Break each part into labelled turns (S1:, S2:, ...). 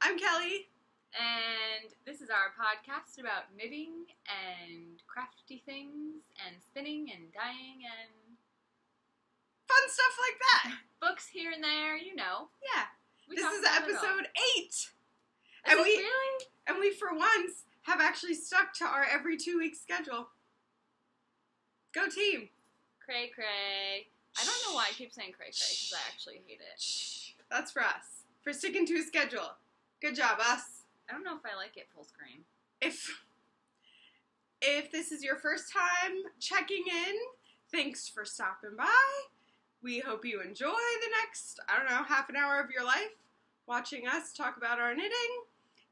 S1: I'm Kelly.
S2: And this is our podcast about knitting and crafty things and spinning and dyeing and
S1: Fun stuff like that.
S2: books here and there, you know.
S1: Yeah.
S2: We
S1: This
S2: talk
S1: is
S2: about it all.
S1: episode 8.
S2: Is
S1: And
S2: it
S1: we
S2: really?
S1: and we for once have actually stuck to our every 2-week schedule. Go team.
S2: Cray cray. I don't know why I keep saying cray cray because I actually hate it.
S1: Shh. That's for us. For sticking to a schedule. Good job, us.
S2: I don't know if I like it full screen.
S1: If this is your first time checking in, thanks for stopping by. We hope you enjoy the next, half an hour of your life watching us talk about our knitting.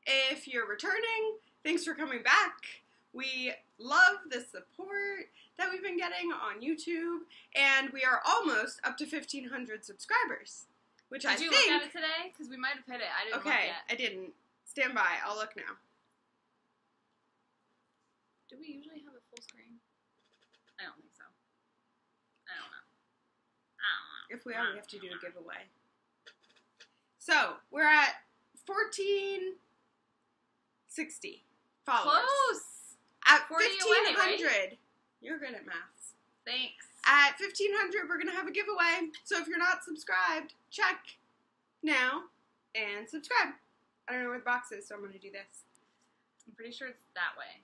S1: If you're returning, thanks for coming back. We love the support that we've been getting on YouTube, and we are almost up to 1,500 subscribers, which I think...
S2: Did you look at it today? Because we might have hit it. I didn't look
S1: Okay,
S2: yet.
S1: I didn't. Stand by. I'll look now.
S2: Do we usually have it full screen? I don't think so. I don't know.
S1: If we are, we have to do a giveaway. So, we're at 1,460 followers.
S2: Close!
S1: At
S2: 40 away,
S1: 1,500.
S2: right?
S1: You're good at maths.
S2: Thanks.
S1: At 1,500, we're going to have a giveaway. So if you're not subscribed, check now and subscribe. I don't know where the box is, so I'm going to do this.
S2: I'm pretty sure it's that way.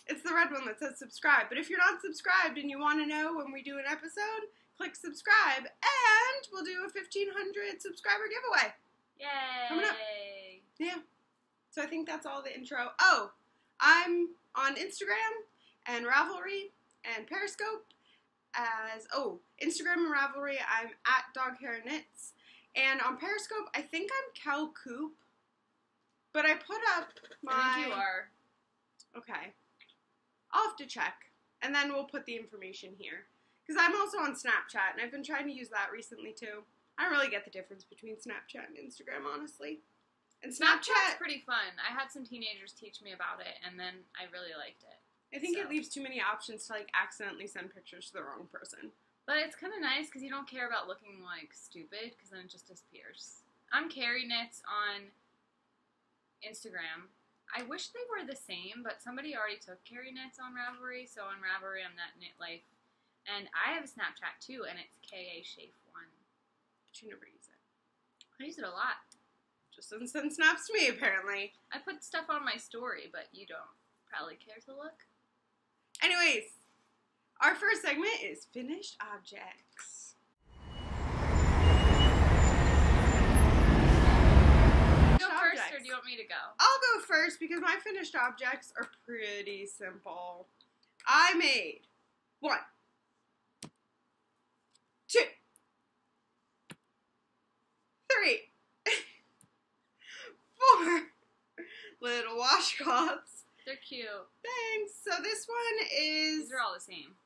S1: It's the red one that says subscribe. But if you're not subscribed and you want to know when we do an episode, click subscribe, and we'll do a 1,500 subscriber giveaway.
S2: Yay!
S1: Coming up. Yeah. So I think that's all the intro. Oh, I'm on Instagram and Ravelry and Periscope Instagram and Ravelry, I'm at Doghair Knits. And on Periscope, I think I'm Kel Coop. But I put up my...
S2: I think you are.
S1: Okay. I'll have to check. And then we'll put the information here. Because I'm also on Snapchat, and I've been trying to use that recently, too. I don't really get the difference between Snapchat and Instagram, honestly. And
S2: Snapchat's pretty fun. I had some teenagers teach me about it, and then I really liked it.
S1: I think it leaves too many options to, accidentally send pictures to the wrong person.
S2: But it's kind of nice because you don't care about looking, stupid, because then it just disappears. I'm Carrie Knits on Instagram. I wish they were the same, but somebody already took Carrie Knits on Ravelry, so on Ravelry I'm that Knit Life. And I have a Snapchat, too, and it's KA-Shafe1.
S1: But you never use it.
S2: I use it a lot.
S1: Just doesn't send snaps to me, apparently.
S2: I put stuff on my story, but you don't probably care to look.
S1: Anyways, our first segment is Finished Objects.
S2: Go first, or do you want me to go?
S1: I'll go first because my finished objects are pretty simple. I made 1, 2, 3, 4 little washcloths.
S2: They're cute.
S1: Thanks. So this one is
S2: These are all the same.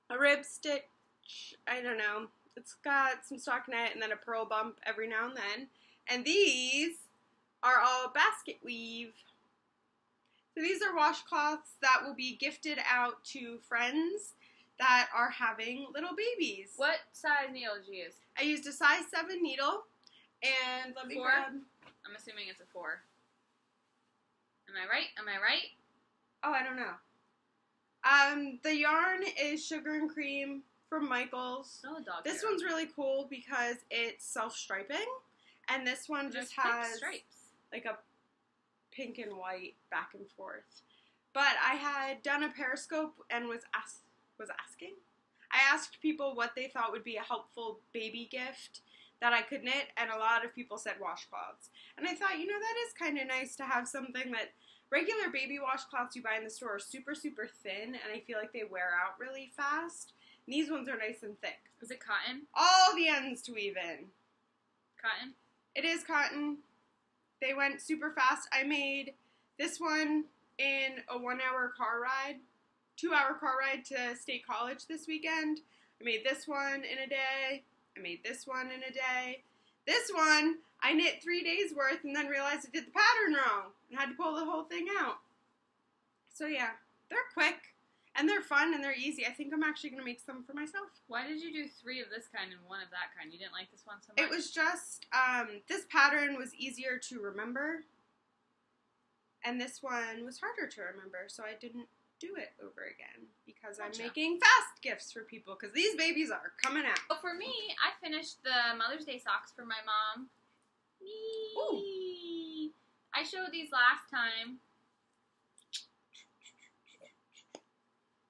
S1: a rib stitch. I don't know. It's got some stockinette and then a purl bump every now and then. And these are all basket weave. So these are washcloths that will be gifted out to friends that are having little babies.
S2: What size needle did you use?
S1: I used a size 7 needle, and let me
S2: 4?
S1: grab...
S2: I'm assuming it's a 4. Am I right? Am I right?
S1: Oh, I don't know. The yarn is Sugar and Cream from Michaels.
S2: No dog.
S1: This one's really cool because it's self-striping, and this one just has
S2: stripes,
S1: like a pink and white back and forth. But I had done a Periscope and was asking. I asked people what they thought would be a helpful baby gift that I could knit, and a lot of people said washcloths. And I thought, that is kind of nice to have something that regular baby washcloths you buy in the store are super, super thin, and I feel like they wear out really fast. And these ones are nice and thick.
S2: Is it cotton?
S1: All the ends to weave in.
S2: Cotton?
S1: It is cotton. They went super fast. I made this one in a 1-hour car ride, 2-hour car ride to State College this weekend. I made this one in a day. I made this one in a day. This one, I knit 3 days worth and then realized I did the pattern wrong and had to pull the whole thing out. So yeah, they're quick. And they're fun and they're easy. I think I'm actually going to make some for myself.
S2: Why did you do 3 of this kind and 1 of that kind? You didn't like this one so much?
S1: It was just, this pattern was easier to remember. And this one was harder to remember, so I didn't do it over again. Because I'm making fast gifts for people, because these babies are coming out.
S2: So for me, I finished the Mother's Day socks for my mom.
S1: Ooh.
S2: I showed these last time.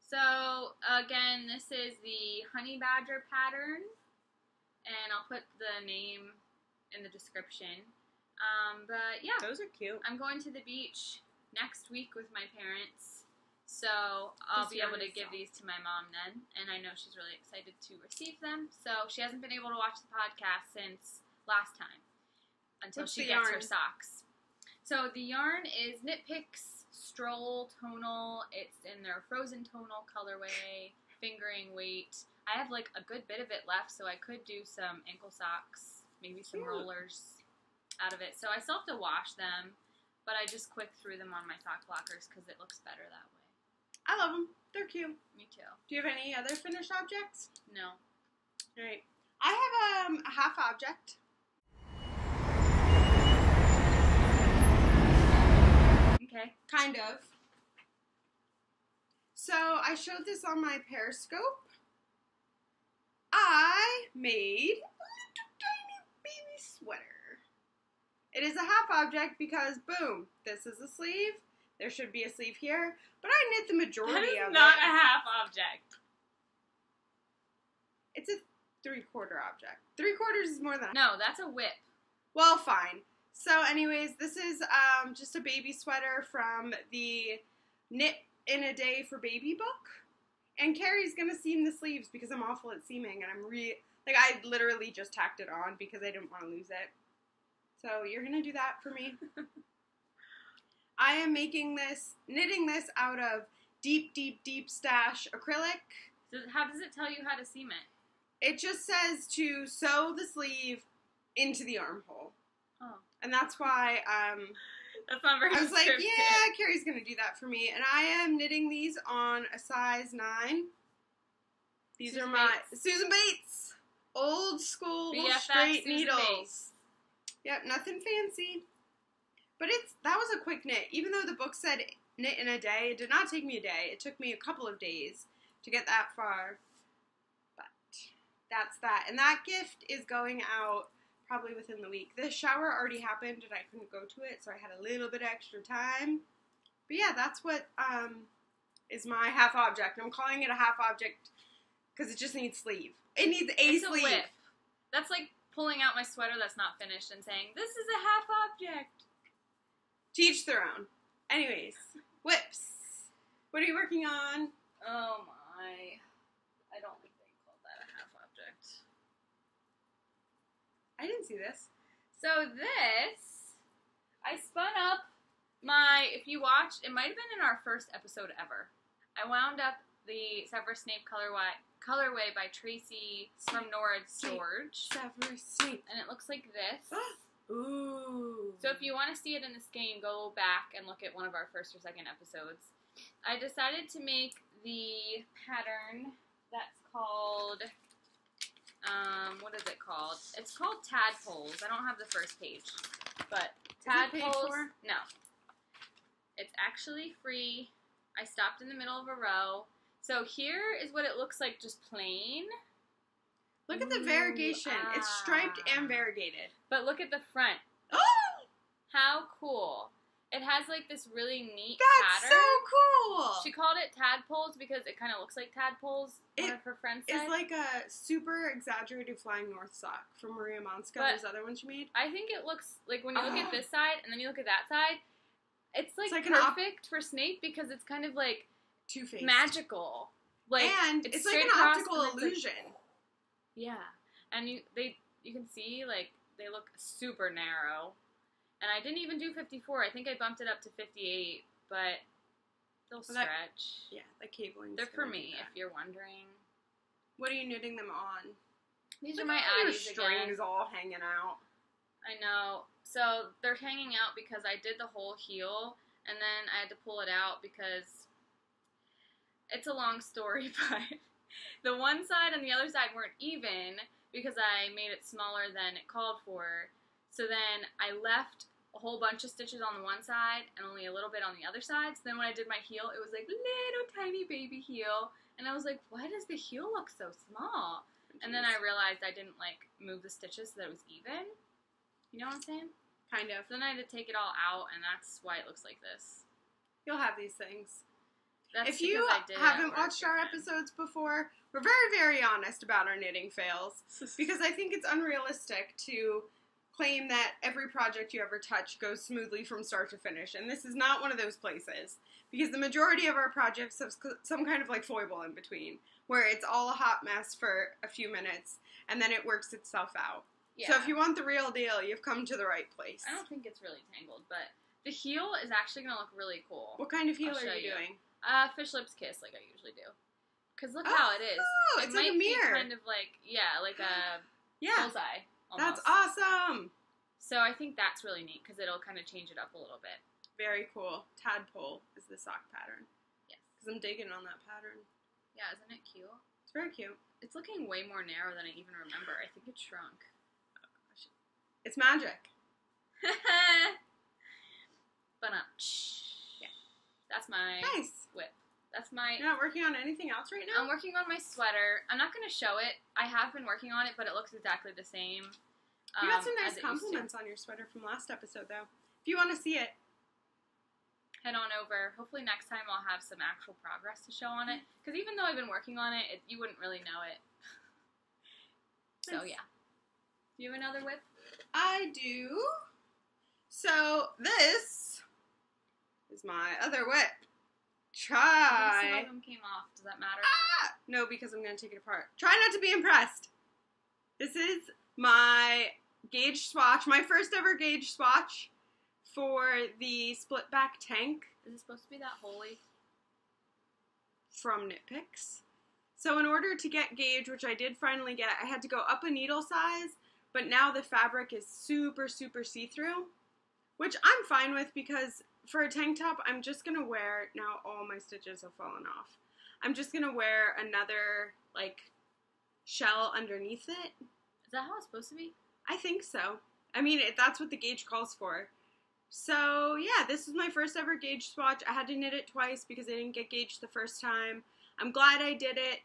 S2: So, again, this is the Honey Badger pattern, and I'll put the name in the description. But, yeah.
S1: Those are cute.
S2: I'm going to the beach next week with my parents, so I'll be able to give these to my mom then, and I know she's really excited to receive them. So, she hasn't been able to watch the podcast since last time, until she gets her socks. So, the yarn is Knit Picks Stroll Tonal. It's in their Frozen Tonal colorway, fingering weight. I have like a good bit of it left, so I could do some ankle socks, maybe some rollers out of it. So I still have to wash them, but I just quick threw them on my sock blockers because it looks better that way.
S1: I love them. They're cute.
S2: Me too.
S1: Do you have any other finished objects?
S2: No.
S1: All right. I have a half object.
S2: Okay.
S1: Kind of. So I showed this on my Periscope. I made a little tiny baby sweater. It is a half object because, boom, this is a sleeve. There should be a sleeve here, but I knit the majority of it.
S2: That is not a half object.
S1: It's a 3/4 object. 3/4 is more than a...
S2: No, that's a whip.
S1: Well, fine. So, anyways, this is just a baby sweater from the Knit in a Day for Baby book. And Carrie's going to seam the sleeves because I'm awful at seaming. And I literally just tacked it on because I didn't want to lose it. So, you're going to do that for me. I am knitting this out of Deep, Deep, Deep Stash acrylic.
S2: So how does it tell you how to seam it?
S1: It just says to sew the sleeve into the armhole.
S2: Oh.
S1: And that's why,
S2: that's not very
S1: I was like,
S2: descriptive.
S1: yeah, Carrie's going to do that for me. And I am knitting these on a size 9. These are my Susan Bates old school
S2: BFF
S1: straight
S2: Susan
S1: needles.
S2: Bates.
S1: Yep, nothing fancy. But that was a quick knit. Even though the book said knit in a day, it did not take me a day. It took me a couple of days to get that far. But that's that. And that gift is going out probably within the week. The shower already happened and I couldn't go to it, so I had a little bit extra time. But yeah, that's what is my half object. I'm calling it a half object because it just needs sleeve. It needs
S2: It's
S1: sleeve.
S2: A whip. That's like pulling out my sweater that's not finished and saying, this is a half object.
S1: To each their own. Anyways, whips. What are you working on?
S2: Oh my. I don't think they call that a half object.
S1: I didn't see this.
S2: So this, I spun up if you watched, it might have been in our first episode ever. I wound up the Severus Snape colorway by Tracy from Norrid's George.
S1: Severus Snape.
S2: And it looks like this.
S1: Ooh.
S2: So if you want to see it in the skein, go back and look at one of our first or second episodes. I decided to make the pattern that's called, what is it called? It's called Tadpoles. I don't have the first page, but Tadpoles, no. It's actually free. I stopped in the middle of a row. So here is what it looks like just plain.
S1: Look at the variegation. It's striped and variegated.
S2: But look at the front.
S1: Oh!
S2: How cool. It has like this really neat
S1: That's
S2: pattern.
S1: so cool.
S2: She called it Tadpoles because it kind of looks like tadpoles. One of her friends said.
S1: It's like a super exaggerated Flying North sock from Maria Monska. Those other ones she made.
S2: I think it looks like when you look at this side and then you look at that side, it's like perfect for Snape because it's kind of like
S1: Two-Faced.
S2: Magical. Like,
S1: and it's like an optical illusion.
S2: Yeah, and you can see like they look super narrow, and I didn't even do 54. I think I bumped it up to 58, but they'll stretch.
S1: The cabling.
S2: They're for me, if you're wondering.
S1: What are you knitting them on?
S2: These are my Addies again.
S1: Strings all hanging out.
S2: I know. So they're hanging out because I did the whole heel, and then I had to pull it out because it's a long story, but the one side and the other side weren't even because I made it smaller than it called for. So then I left a whole bunch of stitches on the one side and only a little bit on the other side. So then when I did my heel, it was like little tiny baby heel. And I was like, why does the heel look so small? And then I realized I didn't, like, move the stitches so that it was even. You know what I'm saying?
S1: Kind of.
S2: So then I had to take it all out, and that's why it looks like this.
S1: You'll have these things.
S2: That's
S1: if you haven't watched our episodes before, we're very, very honest about our knitting fails. Because I think it's unrealistic to claim that every project you ever touch goes smoothly from start to finish. And this is not one of those places. Because the majority of our projects have some kind of, like, foible in between. Where it's all a hot mess for a few minutes, and then it works itself out. Yeah. So if you want the real deal, you've come to the right place.
S2: I don't think it's really tangled, but the heel is actually going to look really cool.
S1: What kind of heel are you doing?
S2: Fish lips kiss, like I usually do. Because look how it is.
S1: Oh, it's like a mirror.
S2: Kind of like, like a bullseye. Almost.
S1: That's awesome.
S2: So I think that's really neat, because it'll kind of change it up a little bit.
S1: Very cool. Tadpole is the sock pattern.
S2: Yes.
S1: Because I'm digging on that pattern.
S2: Yeah, isn't it cute?
S1: It's very cute.
S2: It's looking way more narrow than I even remember. I think it shrunk.
S1: Oh, gosh. It's magic.
S2: But yeah. That's my whip. That's my...
S1: You're not working on anything else right now?
S2: I'm working on my sweater. I'm not going to show it. I have been working on it, but it looks exactly the same.
S1: You got some nice compliments on your sweater from last episode, though. If you want to see it,
S2: head on over. Hopefully next time I'll have some actual progress to show on it. Because even though I've been working on it, you wouldn't really know it. So, yeah. Do you have another whip?
S1: I do. So, this is my other whip.
S2: Some of them came off. Does that matter?
S1: No, because I'm going to take it apart. Try not to be impressed. This is my gauge swatch. My first ever gauge swatch. For the split back tank.
S2: Is it supposed to be that holy?
S1: From Knit Picks. So in order to get gauge, which I did finally get, I had to go up a needle size, but now the fabric is super, super see-through, which I'm fine with because for a tank top, I'm just going to wear, now all my stitches have fallen off, I'm just going to wear another, like, shell underneath it.
S2: Is that how it's supposed to be?
S1: I think so. I mean, that's what the gauge calls for. So, yeah, this is my first ever gauge swatch. I had to knit it twice because I didn't get gauged the first time. I'm glad I did it.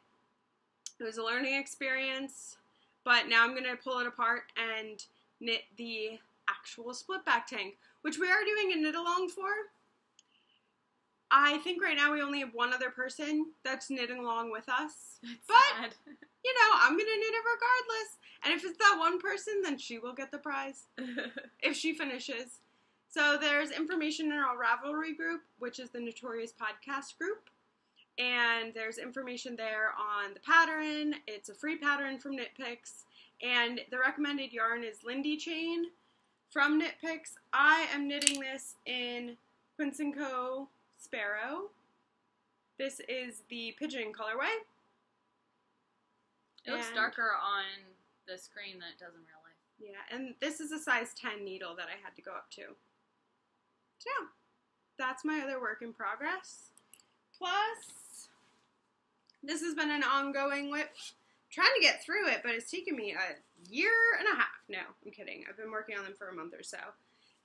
S1: It was a learning experience. But now I'm going to pull it apart and knit the actual split back tank, which we are doing a knit along for. I think right now we only have one other person that's knitting along with us.
S2: Sad.
S1: You know, I'm going to knit it regardless. And if it's that one person, then she will get the prize. If she finishes. So there's information in our Ravelry group, which is the Knitorious podcast group. And there's information there on the pattern. It's a free pattern from Knit Picks. And the recommended yarn is Lindy Chain from Knit Picks. I am knitting this in Quince & Co. Sparrow. This is the pigeon colorway.
S2: It looks darker on the screen than it does in real life.
S1: Yeah, and this is a size 10 needle that I had to go up to. So, yeah, that's my other work in progress. Plus, this has been an ongoing whip. I'm trying to get through it, but it's taken me a year and a half. No, I'm kidding. I've been working on them for a month or so.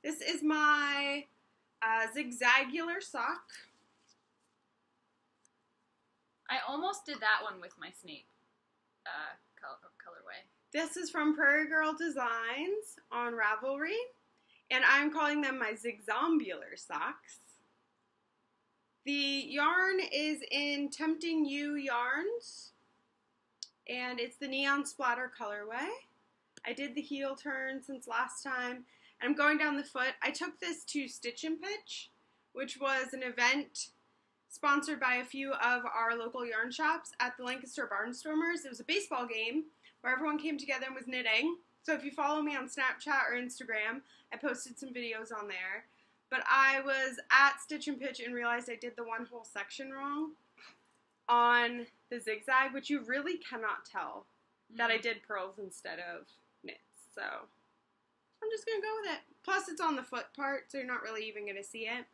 S1: This is my Zigzagular sock.
S2: I almost did that one with my Snape colorway.
S1: This is from Prairie Girl Designs on Ravelry, and I'm calling them my Zigzombular socks. The yarn is in Tempting You yarns, and it's the Neon Splatter colorway. I did the heel turn since last time, and I'm going down the foot. I took this to Stitch and Pitch, which was an event sponsored by a few of our local yarn shops at the Lancaster Barnstormers. It was a baseball game where everyone came together and was knitting. So if you follow me on Snapchat or Instagram, I posted some videos on there. But I was at Stitch and Pitch and realized I did the one whole section wrong on the zigzag, which you really cannot tell that I did pearls instead of knits. So I'm just going to go with it. Plus it's on the foot part, so you're not really even going to see it.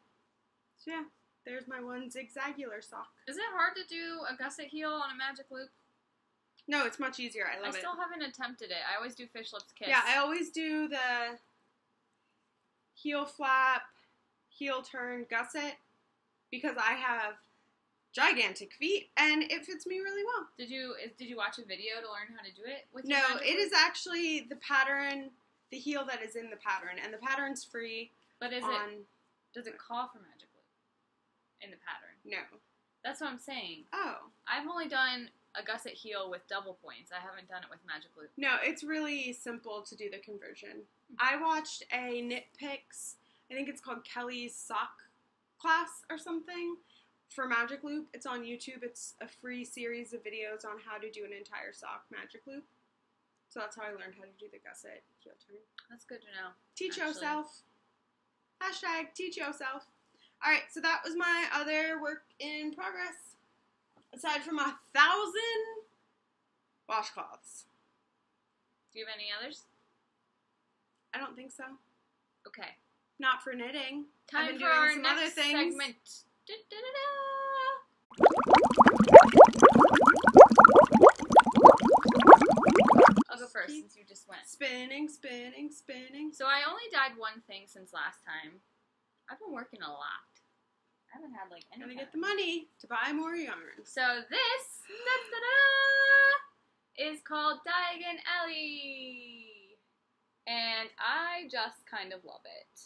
S1: So yeah, there's my one zigzagular sock.
S2: Is it hard to do a gusset heel on a magic loop?
S1: No, it's much easier. I love it.
S2: I still haven't attempted it. I always do fish lips kiss.
S1: Yeah, I always do the heel flap, heel turn, gusset, because I have gigantic feet and it fits me really well. Did you watch a video to learn how to do it with your magic
S2: loop?
S1: It is actually the pattern, the heel that is in the pattern, and the pattern's free.
S2: But does it call for magic loop in the pattern?
S1: No.
S2: That's what I'm saying.
S1: Oh.
S2: I've only done a gusset heel with double points. I haven't done it with magic loop.
S1: No, it's really simple to do the conversion. I watched a Knit Picks, I think it's called Kelly's Sock class or something, for magic loop. It's on YouTube. It's a free series of videos on how to do an entire sock magic loop. So that's how I learned how to do the gusset heel turn.
S2: That's good to know.
S1: Teach yourself. Hashtag teach yourself. Alright, so that was my other work in progress. Aside from 1,000 washcloths.
S2: Do you have any others?
S1: I don't think so.
S2: Okay.
S1: Not for knitting.
S2: Time
S1: I've been
S2: for
S1: doing
S2: our
S1: some
S2: next
S1: other things.
S2: segment. I'll go first since you just went.
S1: Spinning, spinning, spinning.
S2: So I only dyed one thing since last time. I've been working a lot. I haven't had like any.
S1: Gotta get the money to buy more yarn.
S2: So this is called Diagon Alley, and I just kind of love it.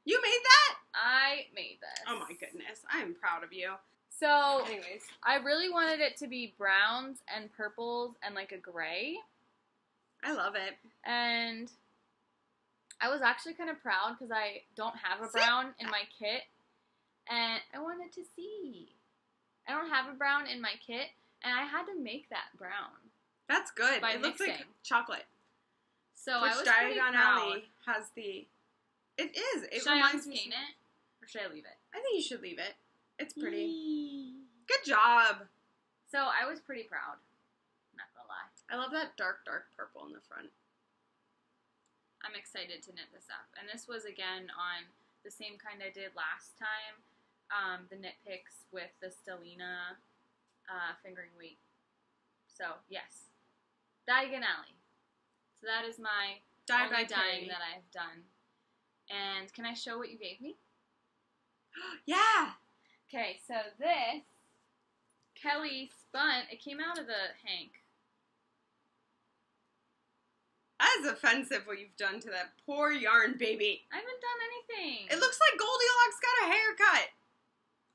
S1: You made that?
S2: I made this.
S1: Oh my goodness, I am proud of you.
S2: So,
S1: anyways,
S2: I really wanted it to be browns and purples and like a gray.
S1: I love it.
S2: And I was actually kind of proud because I don't have a brown in my kit. And I wanted to see. I don't have a brown in my kit, and I had to make that brown.
S1: That's good.
S2: By
S1: it looks
S2: mixing.
S1: like chocolate.
S2: So
S1: Which
S2: I was pretty
S1: Diagon
S2: proud.
S1: Alley has the... It is. It
S2: Should I
S1: reminds me...
S2: unskein it? Or should I leave it?
S1: I think you should leave it. It's pretty. Good job.
S2: So I was pretty proud. I'm not gonna lie.
S1: I love that dark, dark purple in the front.
S2: I'm excited to knit this up. And this was, again, on the same kind I did last time. The Knit Picks with the Stellina fingering weight. So, yes. Diagon Alley. So that is my only dyeing that I've done. And can I show what you gave me?
S1: Yeah!
S2: Okay, so this, Kelly spun, it came out of the hank.
S1: That is offensive what you've done to that poor yarn baby.
S2: I haven't done anything.
S1: It looks like Goldilocks got a haircut.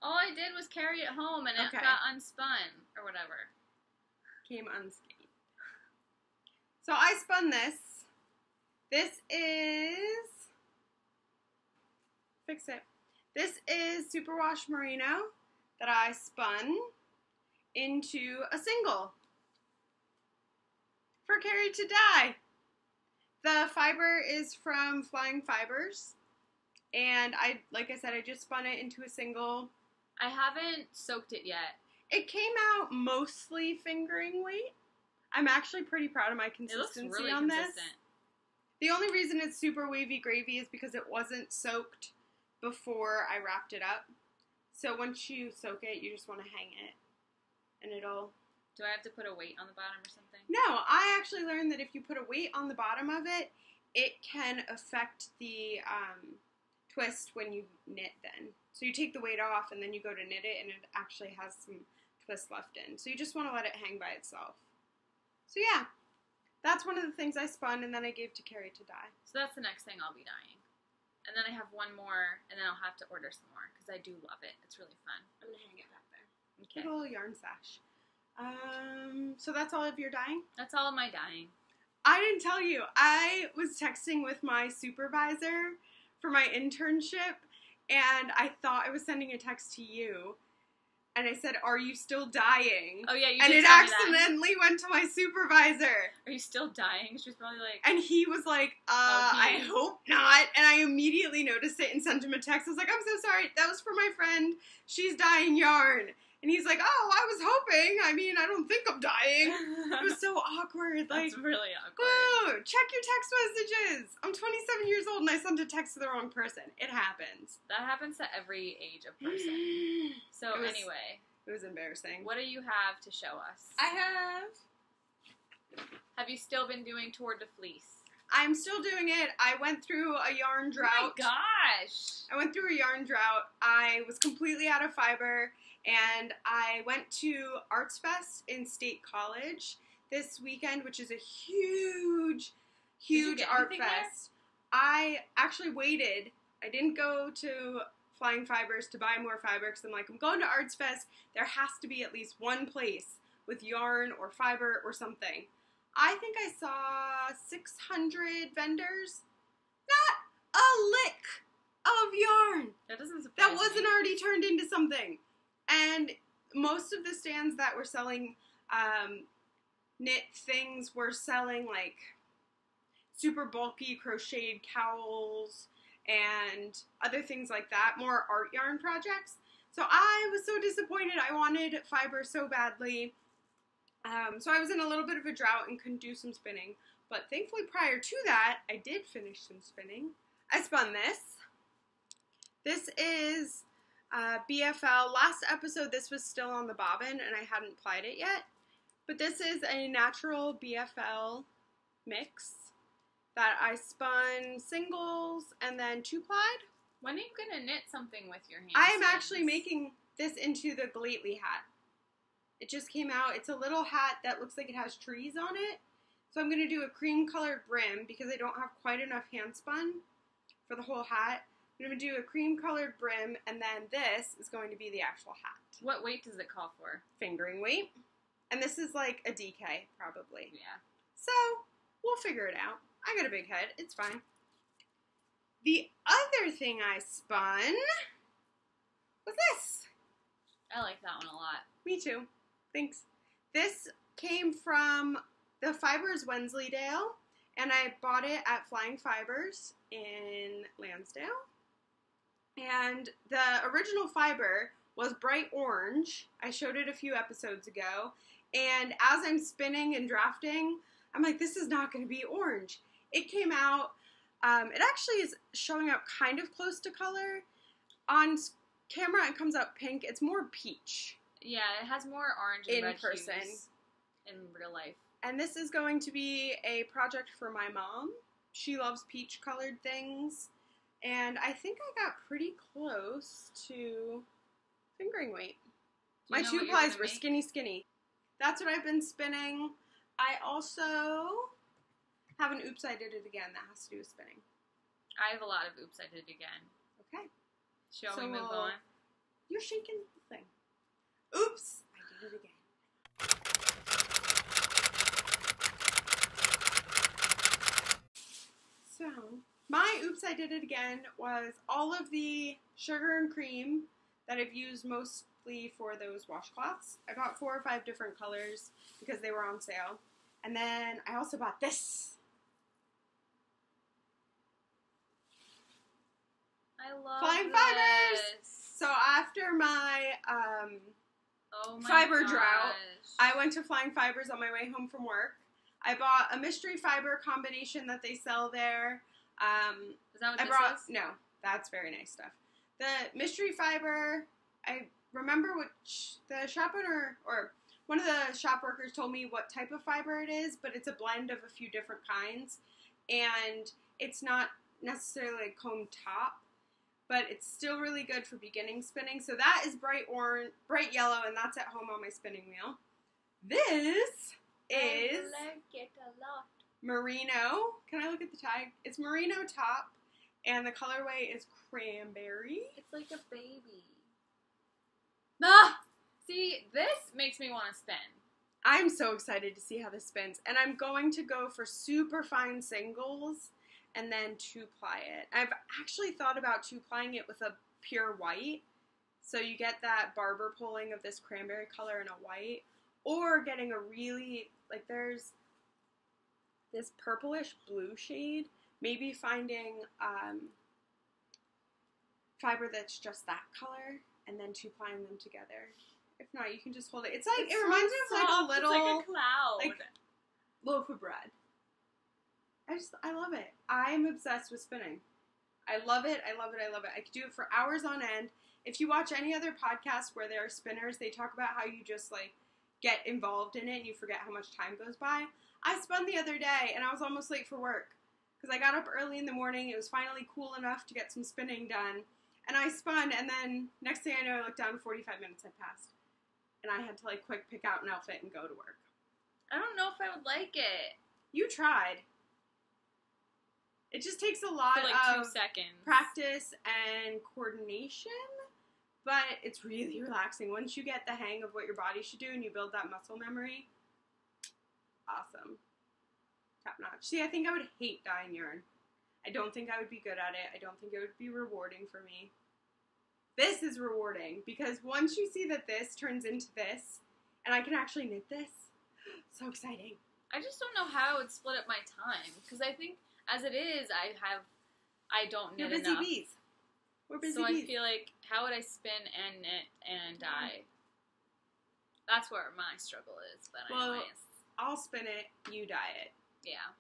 S2: All I did was carry it home and it got unspun, or whatever.
S1: Came unscathed. So I spun this. This is... Fix it. This is Superwash Merino that I spun into a single for Carrie to dye. The fiber is from Flying Fibers, and like I said, I just spun it into a single.
S2: I haven't soaked it yet.
S1: It came out mostly fingering weight. I'm actually pretty proud of my consistency
S2: it looks really
S1: on
S2: consistent.
S1: this. The only reason it's super wavy gravy is because it wasn't soaked before I wrapped it up. So once you soak it, you just want to hang it, and it'll...
S2: Do I have to put a weight on the bottom or something?
S1: No, I actually learned that if you put a weight on the bottom of it, it can affect the twist when you knit then. So you take the weight off and then you go to knit it and it actually has some twist left in. So you just want to let it hang by itself. So yeah, that's one of the things I spun and then I gave to Carrie to dye.
S2: So that's the next thing I'll be dyeing. And then I have one more and then I'll have to order some more because I do love it. It's really fun.
S1: I'm going to hang it back there.
S2: Okay.
S1: Little yarn sash. So that's all of your dyeing?
S2: That's all of my dyeing.
S1: I didn't tell you. I was texting with my supervisor for my internship, and I thought I was sending a text to you, and I said, "Are you still dyeing?"
S2: Oh yeah, you
S1: and
S2: did
S1: it
S2: tell me that.
S1: accidentally went to my supervisor.
S2: Are you still dyeing? She was probably like...
S1: And he was like, I hope not. And I immediately noticed it and sent him a text. I was like, I'm so sorry. That was for my friend. She's dyeing yarn. And he's like, oh, I was hoping. I mean, I don't think I'm dying. It was so awkward. Like,
S2: That's really awkward.
S1: oh, check your text messages. I'm 27 years old and I sent a text to the wrong person. It happens.
S2: That happens to every age of person. So anyway.
S1: It was embarrassing.
S2: What do you have to show us?
S1: I
S2: Have you still been doing Tour de Fleece?
S1: I'm still doing it. I went through a yarn drought.
S2: Oh my gosh.
S1: I went through a yarn drought. I was completely out of fiber, and I went to Arts Fest in State College this weekend, which is a huge art fest.
S2: There?
S1: I actually waited. I didn't go to Flying Fibers to buy more fiber because I'm like, I'm going to Arts Fest. There has to be at least one place with yarn or fiber or something. I think I saw 600 vendors. Not a lick of yarn.
S2: That doesn't surprise
S1: That wasn't already turned into something. And most of the stands that were selling knit things were selling like super bulky crocheted cowls and other things like that, more art yarn projects. So I was so disappointed. I wanted fiber so badly. So I was in a little bit of a drought and couldn't do some spinning. But thankfully prior to that, I did finish some spinning. I spun this. This is BFL. Last episode, this was still on the bobbin and I hadn't plied it yet. But this is a natural BFL mix that I spun singles and then 2-plied.
S2: When are you going to knit something with your hands?
S1: I am actually making this into the Glately hat. It just came out. It's a little hat that looks like it has trees on it. So I'm going to do a cream colored brim because I don't have quite enough hand spun for the whole hat. I'm going to do a cream colored brim, and then this is going to be the actual hat.
S2: What weight does it call for?
S1: Fingering weight. And this is like a DK, probably.
S2: Yeah.
S1: So, we'll figure it out. I got a big head. It's fine. The other thing I spun was this.
S2: I like that one a lot.
S1: Me too. Thanks. This came from the Fibers Wensleydale, and I bought it at Flying Fibers in Lansdale. And the original fiber was bright orange. I showed it a few episodes ago. And as I'm spinning and drafting, I'm like, this is not going to be orange. It came out, it actually is showing up kind of close to color. On camera, it comes out pink. It's more peach.
S2: Yeah, it has more orange and
S1: in
S2: red
S1: person.
S2: Hues in real life.
S1: And this is going to be a project for my mom. She loves peach colored things. And I think I got pretty close to fingering weight. My 2-plies were skinny. That's what I've been spinning. I also have an Oops, I Did It Again that has to do with spinning.
S2: I have a lot of Oops, I Did It Again.
S1: Okay.
S2: Shall we move on?
S1: You're shaking the thing. Oops, I did it again. So, my Oops, I Did It Again was all of the sugar and cream that I've used mostly for those washcloths. I bought 4 or 5 different colors because they were on sale. And then I also bought this.
S2: I love
S1: Flying
S2: this.
S1: Fibers! So after my fiber drought, I went to Flying Fibers on my way home from work. I bought a mystery fiber combination that they sell there.
S2: Is that what this is?
S1: No, that's very nice stuff. The mystery fiber, I remember which the shop owner or one of the shop workers told me what type of fiber it is, but it's a blend of a few different kinds, and it's not necessarily a comb top, but it's still really good for beginning spinning. So that is bright orange, bright yellow, and that's at home on my spinning wheel. This is
S2: I like it a lot.
S1: merino. Can I look at the tag? It's merino top, and the colorway is cranberry.
S2: It's like a baby. Ah! See, this makes me want to spin.
S1: I'm so excited to see how this spins, and I'm going to go for super fine singles and then 2-ply it. I've actually thought about 2-plying it with a pure white, so you get that barber pulling of this cranberry color in a white, or getting a really, like there's this purplish blue shade, maybe finding fiber that's just that color, and then 2-plying them together. If not, you can just hold it. It's like, it reminds me of like a little,
S2: it's like a cloud.
S1: like, loaf of bread. I love it. I'm obsessed with spinning. I love it. I love it. I love it. I could do it for hours on end. If you watch any other podcast where there are spinners, they talk about how you just like get involved in it and you forget how much time goes by. I spun the other day and I was almost late for work because I got up early in the morning. It was finally cool enough to get some spinning done. And I spun, and then next thing I know, I looked down, 45 minutes had passed. And I had to like quick pick out an outfit and go to work.
S2: I don't know if I would like it.
S1: You tried. It just takes a lot
S2: For like
S1: of
S2: 2 seconds.
S1: practice and coordination, but it's really relaxing. Once you get the hang of what your body should do and you build that muscle memory, awesome. Top notch. See, I think I would hate dyeing yarn. I don't think I would be good at it. I don't think it would be rewarding for me. This is rewarding because once you see that this turns into this and I can actually knit this, so exciting.
S2: I just don't know how I would split up my time because I think as it is, I don't knit
S1: You're busy
S2: enough.
S1: bees. We're busy
S2: so
S1: bees.
S2: I feel like, how would I spin and knit and dye? That's where my struggle is. But
S1: Well,
S2: anyways,
S1: I'll spin it, you dye it.
S2: yeah.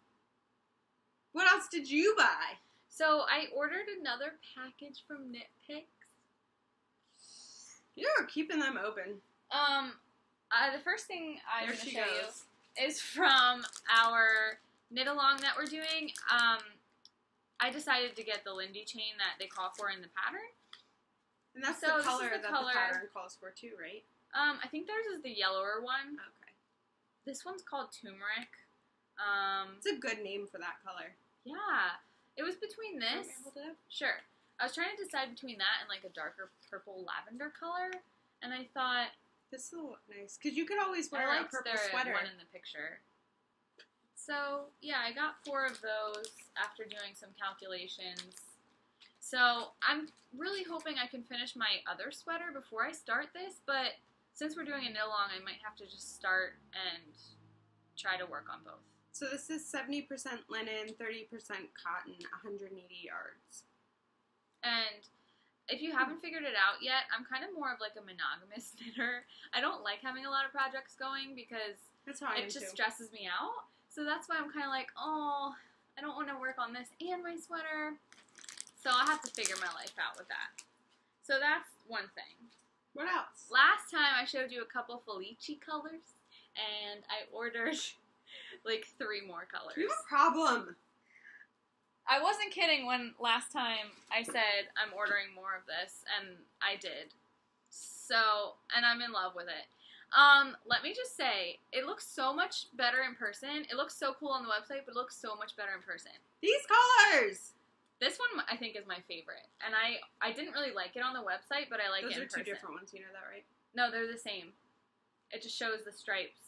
S1: What else did you buy?
S2: So I ordered another package from Knitpicks.
S1: You're keeping them open.
S2: The first thing I'm
S1: There
S2: going to
S1: she
S2: show
S1: goes.
S2: you is from our knit along that we're doing. I decided to get the Lindy Chain that they call for in the pattern.
S1: And that's
S2: So
S1: the
S2: this is
S1: color
S2: the
S1: that
S2: color.
S1: the pattern calls for too, right?
S2: I think theirs is the yellower one.
S1: Okay.
S2: This one's called Turmeric.
S1: It's a good name for that color.
S2: Yeah. It was between
S1: Want
S2: this.
S1: me to hold it up?
S2: Sure. I was trying to decide between that and like a darker purple lavender color. And I thought,
S1: This will look nice. Because you could always wear
S2: I
S1: a
S2: liked
S1: purple
S2: their
S1: sweater.
S2: one in the picture. So, yeah, I got 4 of those after doing some calculations. So, I'm really hoping I can finish my other sweater before I start this, but since we're doing a knit-along, I might have to just start and try to work on both.
S1: So this is 70% linen, 30% cotton, 180 yards.
S2: And if you haven't figured it out yet, I'm kind of more of like a monogamous knitter. I don't like having a lot of projects going because
S1: That's how I am
S2: it just
S1: too.
S2: stresses me out. So that's why I'm kind of like, oh, I don't want to work on this and my sweater. So I'll have to figure my life out with that. So that's one thing.
S1: What else?
S2: Last time I showed you a couple Felici colors, and I ordered like 3 more colors.
S1: You have a problem.
S2: I wasn't kidding when last time I said I'm ordering more of this, and I did. So, and I'm in love with it. Let me just say, it looks so much better in person. It looks so cool on the website, but it looks so much better in person.
S1: These colors!
S2: This one, I think, is my favorite. And I didn't really like it on the website, but I like
S1: Those
S2: it in
S1: are 2
S2: person.
S1: different ones, you know that, right?
S2: No, they're the same. It just shows the stripes.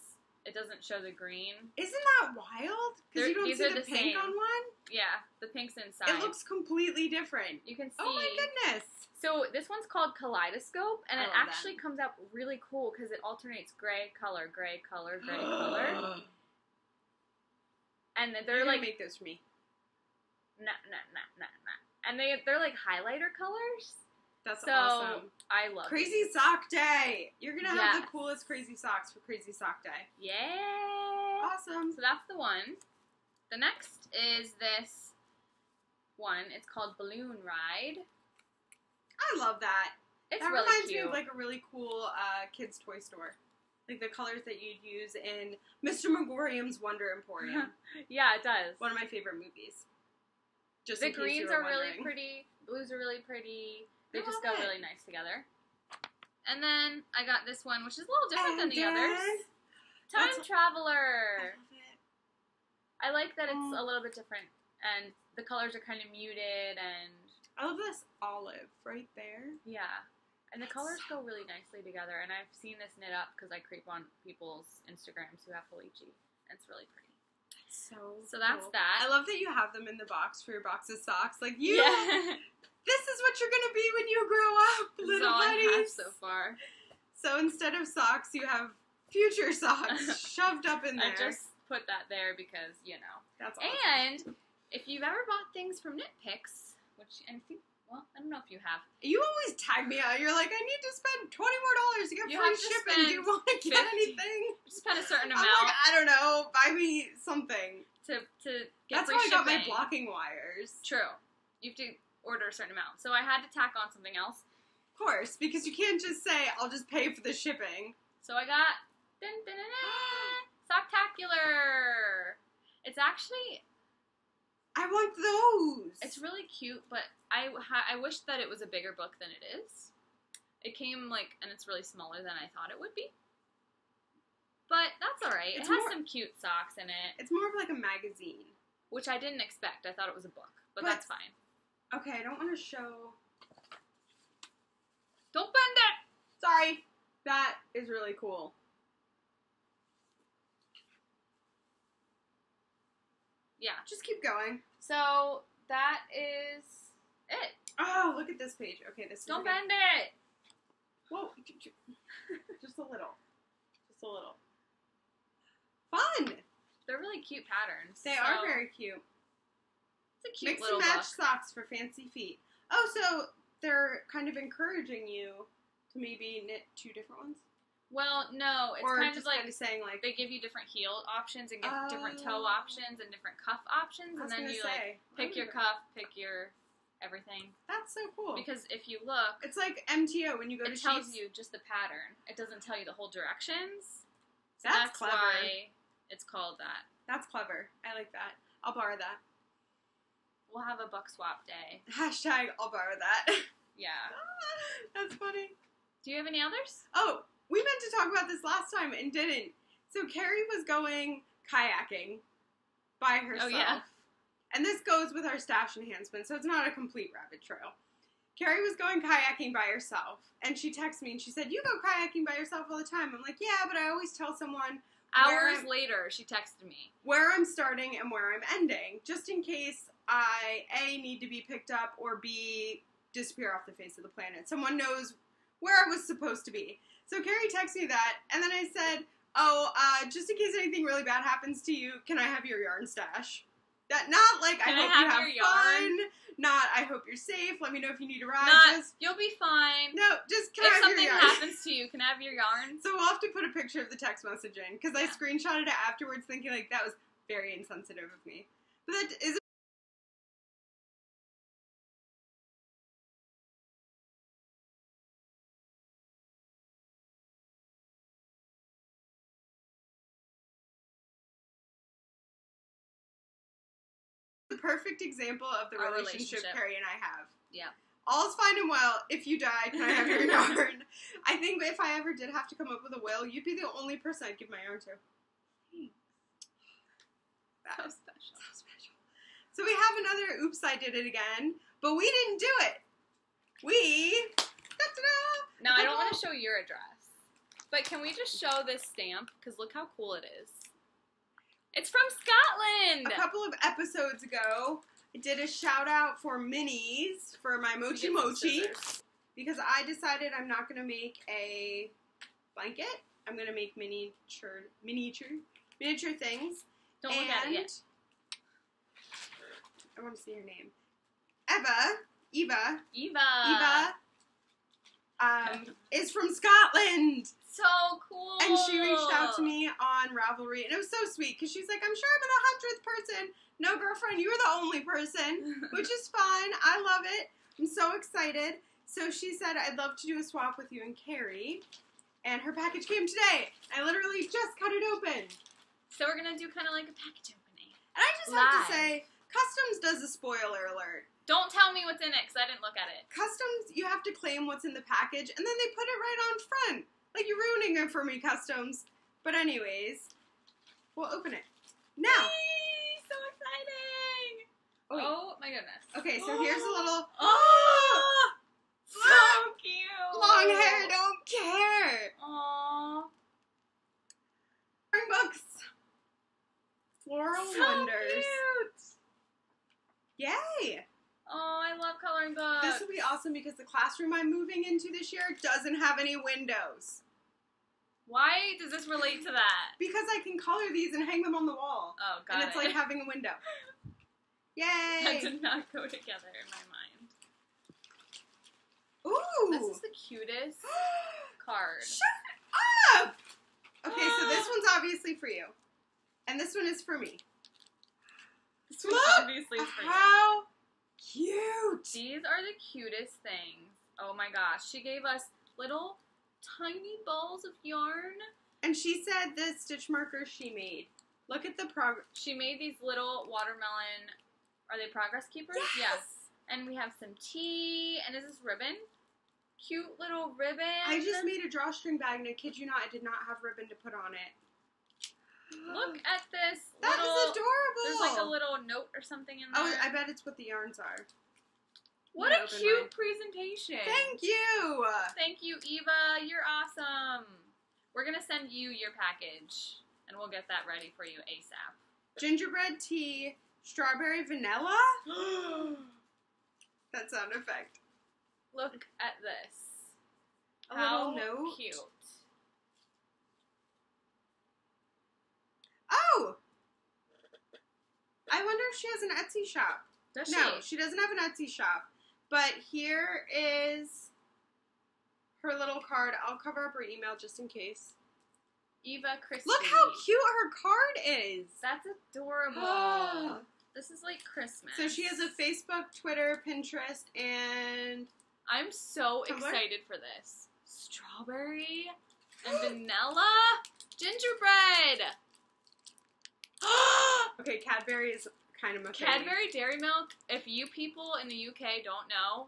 S2: It doesn't show the green.
S1: Isn't that wild? Because
S2: They're-
S1: you don't
S2: these
S1: see
S2: are
S1: the
S2: the
S1: pink
S2: same.
S1: on one?
S2: Yeah, the pink's inside.
S1: It looks completely different.
S2: You can see.
S1: Oh my goodness.
S2: So this one's called Kaleidoscope, and
S1: I
S2: it
S1: love
S2: actually comes out really cool because it alternates gray, color, gray, color, gray, color. And
S1: You're
S2: they're
S1: gonna
S2: like,
S1: make those for me.
S2: nah. And they're like highlighter colors.
S1: That's
S2: So
S1: awesome.
S2: I love
S1: Crazy
S2: these.
S1: Sock Day. You're gonna have the
S2: Yes.
S1: coolest crazy socks for Crazy Sock Day.
S2: Yeah.
S1: Awesome.
S2: So that's the one. The next is this one. It's called Balloon Ride.
S1: I love that.
S2: It's
S1: That
S2: really
S1: reminds
S2: cute.
S1: me of like a really cool kids toy store. Like the colors that you'd use in Mr. Megorium's Wonder Emporium.
S2: Yeah, it does.
S1: One of my favorite movies. Just
S2: The
S1: in case you
S2: greens
S1: were
S2: are really
S1: wondering.
S2: pretty. Blues are really pretty. They
S1: I
S2: just
S1: love
S2: go
S1: it.
S2: really nice together. And then I got this one, which is a little different than the
S1: And
S2: others.
S1: then-
S2: Time
S1: That's- I
S2: Traveler.
S1: love it.
S2: I like that it's
S1: Mm.
S2: a little bit different, and the colors are kind of muted, and
S1: I love this olive right there.
S2: yeah. And the
S1: That's
S2: colors
S1: so
S2: go really nicely together, and I've seen this knit up because I creep on people's Instagrams who have Felici, and it's really pretty.
S1: So
S2: that's
S1: cool.
S2: that.
S1: I love that you have them in the box for your box of socks. Like you,
S2: Yeah.
S1: this is what you're gonna be when you grow up,
S2: This is
S1: little
S2: all I have
S1: buddies.
S2: so far.
S1: So instead of socks, you have future socks shoved up in there.
S2: I just put that there because, you know.
S1: That's awesome.
S2: And if you've ever bought things from Knitpicks, which I think Well, I don't know if you have.
S1: You always tag me out. You're like, I need to spend $20 more to get
S2: You
S1: free
S2: have to
S1: shipping.
S2: spend
S1: Do you want to get
S2: 50.
S1: anything?
S2: Spend a certain
S1: I'm
S2: amount
S1: like, I don't know. Buy me something.
S2: to get
S1: That's
S2: free
S1: how I got
S2: shipping.
S1: my blocking wires.
S2: True. You have to order a certain amount. So I had to tack on something else.
S1: Of course, because you can't just say, I'll just pay for the shipping.
S2: So I got Socktacular. It's actually,
S1: I want those.
S2: it's really cute, but I wish that it was a bigger book than it is. It came and it's really smaller than I thought it would be. But that's alright. It has some cute socks in it.
S1: It's more of like a magazine.
S2: Which I didn't expect. I thought it was a book. But that's fine.
S1: Okay, I don't want to show...
S2: Don't bend it!
S1: Sorry. That is really cool.
S2: Yeah.
S1: Just keep going.
S2: So, that is it.
S1: Oh, look at this page. Okay, this is...
S2: Don't bend it!
S1: Whoa. Just a little. Just a little. Fun!
S2: They're really cute patterns.
S1: They are very cute.
S2: It's a cute
S1: Mix
S2: little
S1: and match
S2: book.
S1: socks for fancy feet. Oh, so they're kind of encouraging you to maybe knit two different ones?
S2: Well, no, it's
S1: or
S2: kind
S1: just
S2: of like
S1: kind of saying like
S2: they give you different heel options and different toe options and different cuff options, and then you pick your cuff, pick your everything.
S1: That's so cool.
S2: Because if you look,
S1: it's like MTO when you go to
S2: it tells you just the pattern. It doesn't tell you the whole directions. So that's
S1: clever.
S2: why it's called that.
S1: That's clever. I like that. I'll borrow that.
S2: We'll have a buck swap day.
S1: Hashtag I'll borrow that.
S2: Yeah.
S1: That's funny.
S2: Do you have any others?
S1: Oh, we meant to talk about this last time and didn't. So Carrie was going kayaking by herself.
S2: Oh, yeah.
S1: And this goes with our stash enhancement, so it's not a complete rabbit trail. Carrie was going kayaking by herself, and she texted me and she said, "You go kayaking by yourself all the time." I'm like, "Yeah, but I always tell someone
S2: hours later, she texted me
S1: where I'm starting and where I'm ending, just in case I A, need to be picked up, or B, disappear off the face of the planet. Someone knows where I was supposed to be." So Carrie texted me that, and then I said, "Oh, just in case anything really bad happens to you, can I have your yarn stash?" That not like I hope you have fun, not I hope you're safe. Let me know if you need a ride.
S2: Not you'll be fine.
S1: No, just can I have your yarn?
S2: If something happens to you, can I have your yarn?
S1: So we'll have to put a picture of the text message in because I screenshotted it afterwards, thinking like that was very insensitive of me. But that is. The perfect example of the relationship Carrie and I have.
S2: Yeah.
S1: All's fine and well. If you die, can I have your yarn? I think if I ever did have to come up with a will, you'd be the only person I'd give my yarn to.
S2: So special.
S1: So special. So we have another oops, I did it again, but we didn't do it.
S2: Now, I don't want to show your address, but can we just show this stamp? Because look how cool it is. It's from Scotland!
S1: A couple of episodes ago, I did a shout out for minis for my Mochi Mochi because I decided I'm not going to make a blanket. I'm going to make miniature things.
S2: Don't look at it yet.
S1: I want to see her name. Eva is from Scotland.
S2: So cool.
S1: And she reached out to me on Ravelry, and it was so sweet because she's like, "I'm sure I'm the 100th person." No, girlfriend, you were the only person, which is fine. I love it. I'm so excited. So she said, "I'd love to do a swap with you and Carrie," and her package came today. I literally just cut it open.
S2: So we're gonna do kind of like a package opening.
S1: And I just have to say, Customs does a spoiler alert.
S2: Don't tell me what's in it because I didn't look at it.
S1: Customs, you have to claim what's in the package, and then they put it right on front. Like, you're ruining it for me, Customs. But anyways, we'll open it. Now.
S2: Yay, so exciting. Oh my goodness.
S1: Okay, so here's a little.
S2: Oh! So cute.
S1: Long hair, don't care.
S2: Aww.
S1: Books. Floral
S2: so
S1: Wonders.
S2: Cute.
S1: Yay.
S2: Oh, I love coloring books.
S1: This will be awesome because the classroom I'm moving into this year doesn't have any windows.
S2: Why does this relate to that?
S1: Because I can color these and hang them on the wall.
S2: Oh, got it.
S1: And it's like having a window. Yay!
S2: That did not go together in my mind.
S1: Ooh!
S2: This is the cutest card.
S1: Shut up! Okay, so this one's obviously for you. And this one is for me.
S2: This one obviously is for you.
S1: How cute!
S2: These are the cutest things. Oh my gosh. She gave us little tiny balls of yarn.
S1: And she said the stitch markers she made. Look at the progress.
S2: She made these little watermelon, are they progress keepers?
S1: Yes!
S2: And we have some tea, and is this ribbon? Cute little ribbon.
S1: I just made a drawstring bag, and I kid you not, I did not have ribbon to put on it.
S2: Look at this.
S1: That is adorable.
S2: There's like a little note or something in there.
S1: Oh, I bet it's what the yarns are.
S2: What a cute presentation.
S1: Thank you.
S2: Thank you, Eva. You're awesome. We're going to send you your package, and we'll get that ready for you ASAP.
S1: Gingerbread tea, strawberry vanilla. That sound effect.
S2: Look at this.
S1: A
S2: How
S1: little note.
S2: Cute.
S1: Oh! I wonder if she has an Etsy shop.
S2: Does
S1: No, she doesn't have an Etsy shop. But here is her little card. I'll cover up her email just in case.
S2: Eva Christie.
S1: Look how cute her card is.
S2: That's adorable. This is like Christmas.
S1: So she has a Facebook, Twitter, Pinterest, and...
S2: I'm so
S1: Tumblr?
S2: excited for this. Strawberry and vanilla gingerbread.
S1: Okay, Cadbury is kind of my favorite.
S2: Cadbury Dairy Milk. If you people in the UK don't know,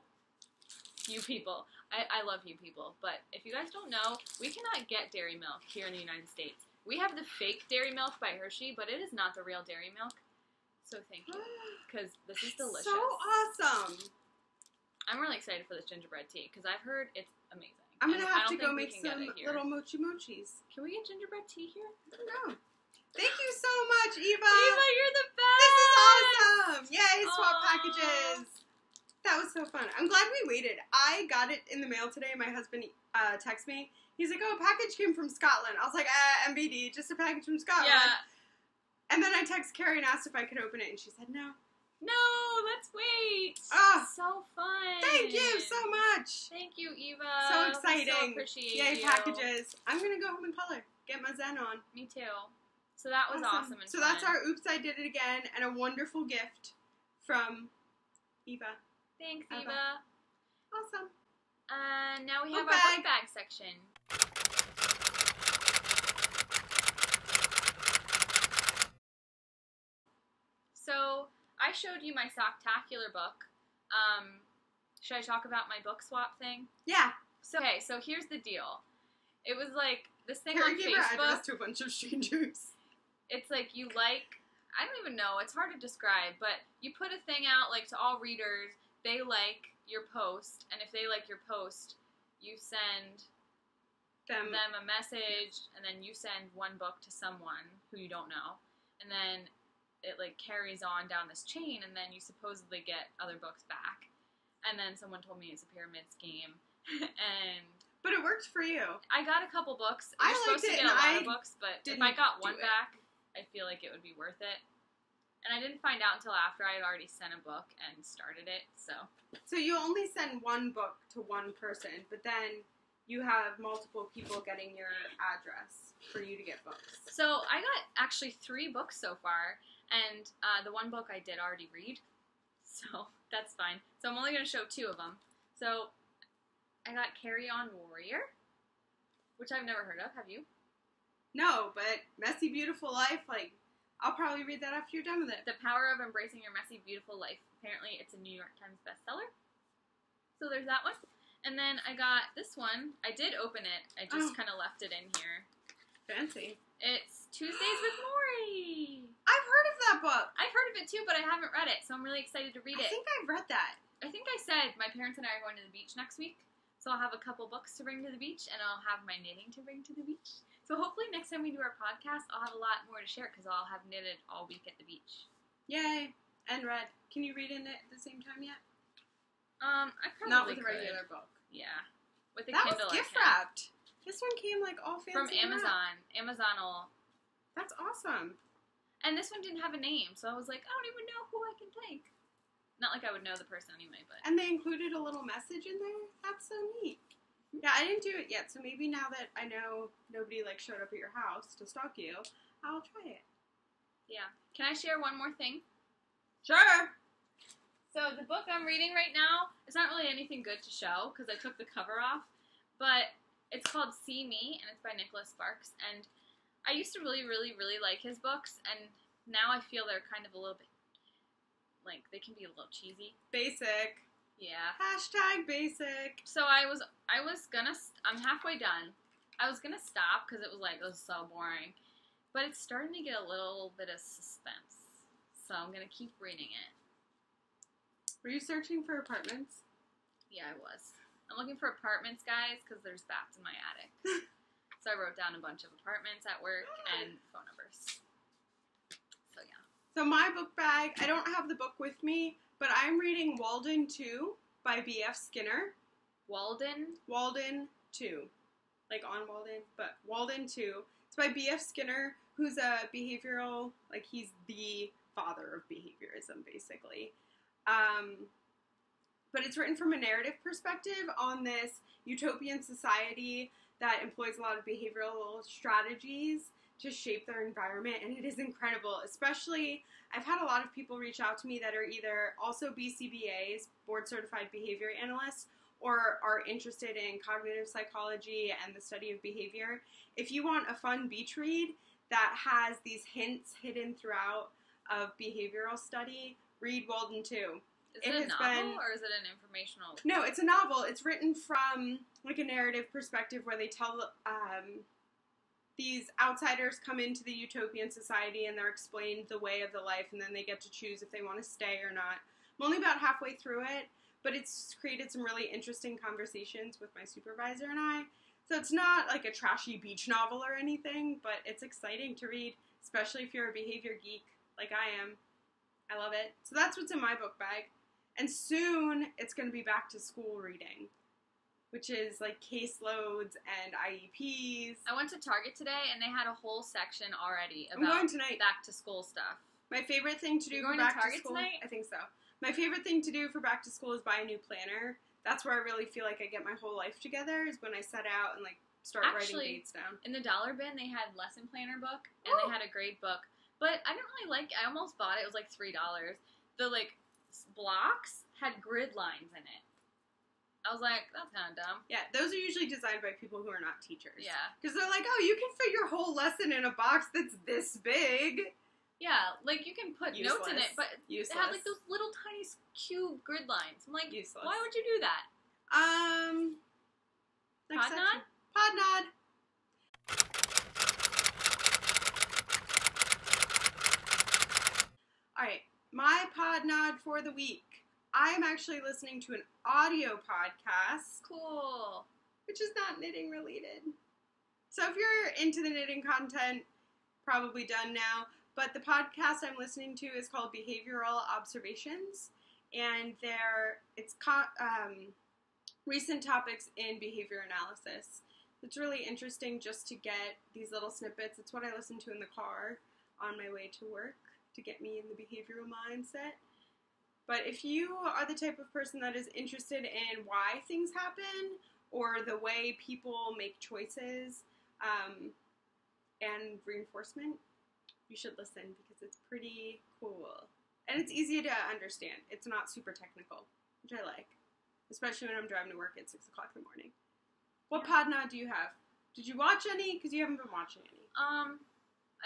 S2: you people, I love you people, but if you guys don't know, we cannot get dairy milk here in the United States. We have the fake dairy milk by Hershey, but it is not the real dairy milk. So thank you, because this is delicious.
S1: So awesome.
S2: I'm really excited for this gingerbread tea, because I've heard it's amazing.
S1: I'm going to
S2: And I
S1: have
S2: don't
S1: to go
S2: think we
S1: make
S2: can get
S1: some
S2: it here.
S1: little mochi mochis.
S2: Can we get gingerbread tea here?
S1: I don't know. Thank you so much, Eva.
S2: Eva, you're the best.
S1: This is awesome. Yay, swap
S2: Aww.
S1: packages. That was so fun. I'm glad we waited. I got it in the mail today. My husband texted me. He's like, oh, a package came from Scotland. I was like, MBD, just a package from Scotland.
S2: Yeah.
S1: And then I texted Carrie and asked if I could open it, and she said no.
S2: No, let's wait.
S1: Ah.
S2: So fun.
S1: Thank you so much.
S2: Thank you, Eva.
S1: So exciting.
S2: We so appreciate
S1: Yay,
S2: you.
S1: packages. I'm going to go home and color. Get my Zen on.
S2: Me too. So that was awesome and
S1: So
S2: fun.
S1: that's our Oops, I Did It Again, and a wonderful gift from Eva.
S2: Thanks,
S1: Eva.
S2: Eva.
S1: Awesome.
S2: Now we have
S1: Book
S2: our
S1: bag.
S2: book bag section. So I showed you my Socktacular book. Should I talk about my book swap thing?
S1: Yeah.
S2: So here's the deal. It was like this thing
S1: Carrie
S2: on
S1: gave her address
S2: Facebook.
S1: to a bunch of strangers.
S2: It's like I don't even know, it's hard to describe, but you put a thing out like to all readers, they like your post, and if they like your post, you send them a message, and then you send one book to someone who you don't know, and then it like carries on down this chain, and then you supposedly get other books back. And then someone told me it's a pyramid scheme,
S1: But it worked for you.
S2: I got a couple books.
S1: I
S2: You're supposed to
S1: liked it,
S2: get a
S1: and
S2: lot
S1: I
S2: of books, but if
S1: didn't
S2: I got
S1: do
S2: one
S1: it.
S2: back, I feel like it would be worth it. And I didn't find out until after I had already sent a book and started it, so.
S1: So you only send one book to one person, but then you have multiple people getting your address for you to get books.
S2: So I got actually 3 books so far, and the one book I did already read, so that's fine. So I'm only going to show 2 of them. So I got Carry On Warrior, which I've never heard of. Have you?
S1: No, but Messy Beautiful Life, like, I'll probably read that after you're done with it.
S2: The Power of Embracing Your Messy Beautiful Life. Apparently it's a New York Times bestseller. So there's that one. And then I got this one. I did open it. I just kind of left it in here.
S1: Fancy.
S2: It's Tuesdays with Maury.
S1: I've heard of that book.
S2: I've heard of it too, but I haven't read it, so I'm really excited to read
S1: I
S2: it.
S1: think I've read that.
S2: I think I said my parents and I are going to the beach next week, so I'll have a couple books to bring to the beach, and I'll have my knitting to bring to the beach. So hopefully next time we do our podcast, I'll have a lot more to share, because I'll have knitted all week at the beach.
S1: Yay. And read. Can you read in it at the same time yet?
S2: I probably
S1: Not with a
S2: could.
S1: regular book.
S2: Yeah. With a
S1: That
S2: Kindle,
S1: was gift
S2: I can.
S1: wrapped. This one came like all fancy
S2: From
S1: wrapped.
S2: Amazon. Amazon will...
S1: That's awesome.
S2: And this one didn't have a name, so I was like, I don't even know who I can thank. Not like I would know the person anyway, but...
S1: And they included a little message in there? That's so neat. Yeah, I didn't do it yet, so maybe now that I know nobody, like, showed up at your house to stalk you, I'll try it.
S2: Yeah. Can I share one more thing?
S1: Sure!
S2: So the book I'm reading right now, it's not really anything good to show, because I took the cover off, but it's called See Me, and it's by Nicholas Sparks, and I used to really, really, really like his books, and now I feel they're kind of a little bit, like, they can be a little cheesy.
S1: Basic.
S2: Yeah.
S1: Hashtag basic.
S2: So I'm halfway done. I was gonna stop because it was so boring. But it's starting to get a little bit of suspense. So I'm gonna keep reading it.
S1: Were you searching for apartments?
S2: Yeah, I was. I'm looking for apartments, guys, because there's bats in my attic. So I wrote down a bunch of apartments at work and phone numbers. So yeah.
S1: So my book bag, I don't have the book with me, but I'm reading Walden 2 by B.F. Skinner.
S2: Walden
S1: 2. Like on Walden, but Walden 2. It's by B.F. Skinner, who's a behavioral, like he's the father of behaviorism, basically. But it's written from a narrative perspective on this utopian society that employs a lot of behavioral strategies to shape their environment, and it is incredible. Especially, I've had a lot of people reach out to me that are either also BCBAs, board certified behavior analysts, or are interested in cognitive psychology and the study of behavior. If you want a fun beach read that has these hints hidden throughout of behavioral study, read Walden 2.
S2: Is it a novel or is it an informational?
S1: No, it's a novel. It's written from like a narrative perspective where they tell these outsiders come into the utopian society and they're explained the way of the life, and then they get to choose if they want to stay or not. I'm only about halfway through it, but it's created some really interesting conversations with my supervisor and I. So it's not like a trashy beach novel or anything, but it's exciting to read, especially if you're a behavior geek like I am. I love it. So that's what's in my book bag. And soon it's going to be back to school reading, which is like caseloads and IEPs.
S2: I went to Target today and they had a whole section already
S1: I'm
S2: about
S1: going tonight.
S2: back to school stuff.
S1: My favorite thing to do for back to school.
S2: Tonight?
S1: I think so. My favorite thing to do for back to school is buy a new planner. That's where I really feel like I get my whole life together, is when I set out and like start writing dates down.
S2: In the dollar bin they had lesson planner book and they had a grade book. But I didn't really like it. I almost bought it. It was like $3. The like blocks had grid lines in it. I was like, that's kind of dumb.
S1: Yeah, those are usually designed by people who are not teachers.
S2: Yeah.
S1: Because they're like, oh, you can fit your whole lesson in a box that's this big.
S2: Yeah, like you can put notes in it, but
S1: Useless.
S2: it had like those little tiny cube grid lines. I'm like,
S1: Useless.
S2: Why would you do that?
S1: Next
S2: Pod nod?
S1: Pod nod. Alright, my pod nod for the week. I'm actually listening to an audio podcast.
S2: Cool.
S1: Which is not knitting related. So if you're into the knitting content, probably done now. But the podcast I'm listening to is called Behavioral Observations. And it's recent topics in behavior analysis. It's really interesting just to get these little snippets. It's what I listen to in the car on my way to work to get me in the behavioral mindset. But if you are the type of person that is interested in why things happen or the way people make choices and reinforcement, you should listen because it's pretty cool. And it's easy to understand. It's not super technical, which I like. Especially when I'm driving to work at 6 o'clock in the morning. What pod nod do you have? Did you watch any? Because you haven't been watching any.
S2: I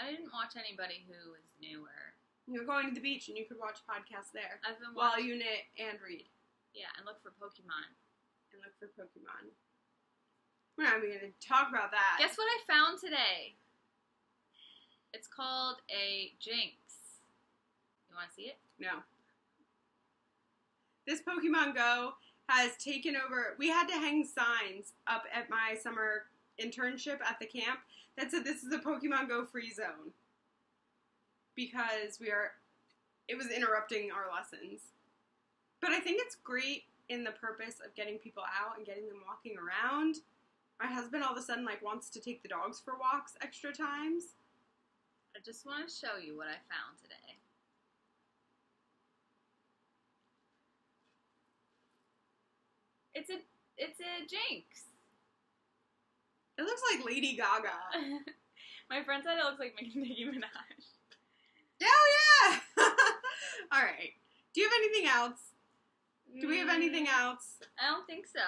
S2: didn't watch anybody who is newer.
S1: You're going to the beach and you could watch podcasts there.
S2: I've been
S1: while you knit and read.
S2: Yeah, and look for Pokemon.
S1: We're not even going to talk about that.
S2: Guess what I found today? It's called a Jinx. You want to see it?
S1: No. This Pokemon Go has taken over. We had to hang signs up at my summer internship at the camp that said this is a Pokemon Go free zone. Because it was interrupting our lessons. But I think it's great in the purpose of getting people out and getting them walking around. My husband all of a sudden wants to take the dogs for walks extra times.
S2: I just want to show you what I found today. It's a Jinx.
S1: It looks like Lady Gaga.
S2: My friend said it looks like Nicki Minaj.
S1: Hell yeah! Alright. Do you have anything else? Do we have anything else?
S2: I don't think so.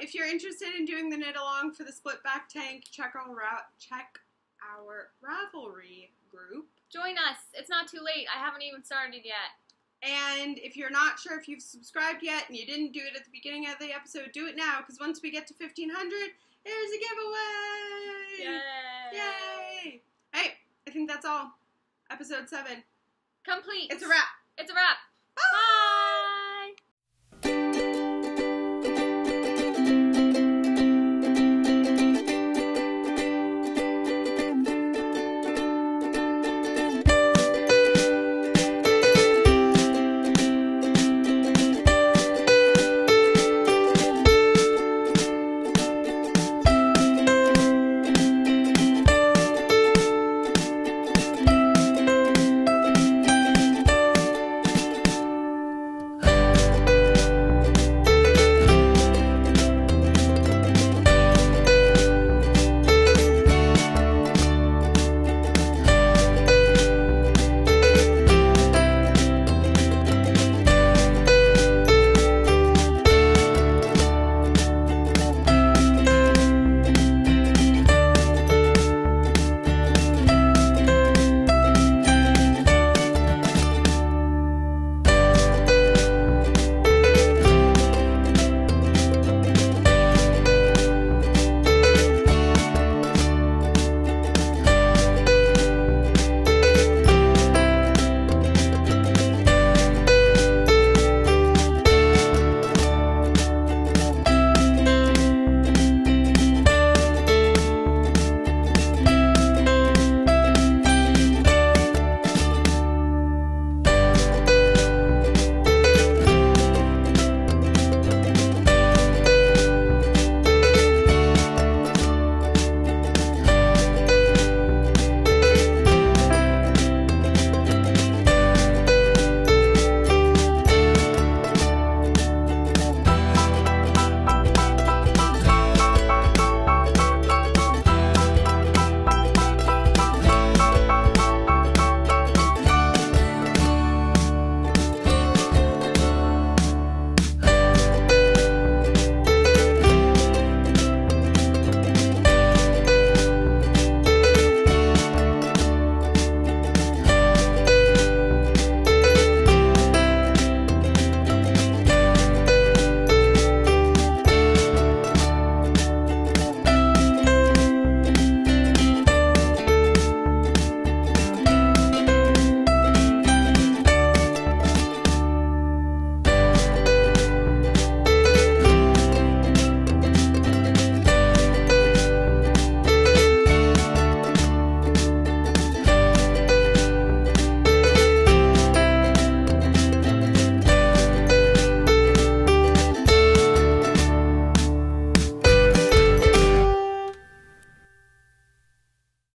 S1: If you're interested in doing the knit along for the split back tank, check our Ravelry group.
S2: Join us. It's not too late. I haven't even started yet.
S1: And if you're not sure if you've subscribed yet and you didn't do it at the beginning of the episode, do it now, because once we get to 1,500, there's a giveaway!
S2: Yay!
S1: Yay! Hey, I think that's all. Episode 7.
S2: Complete.
S1: It's a wrap.
S2: It's a wrap.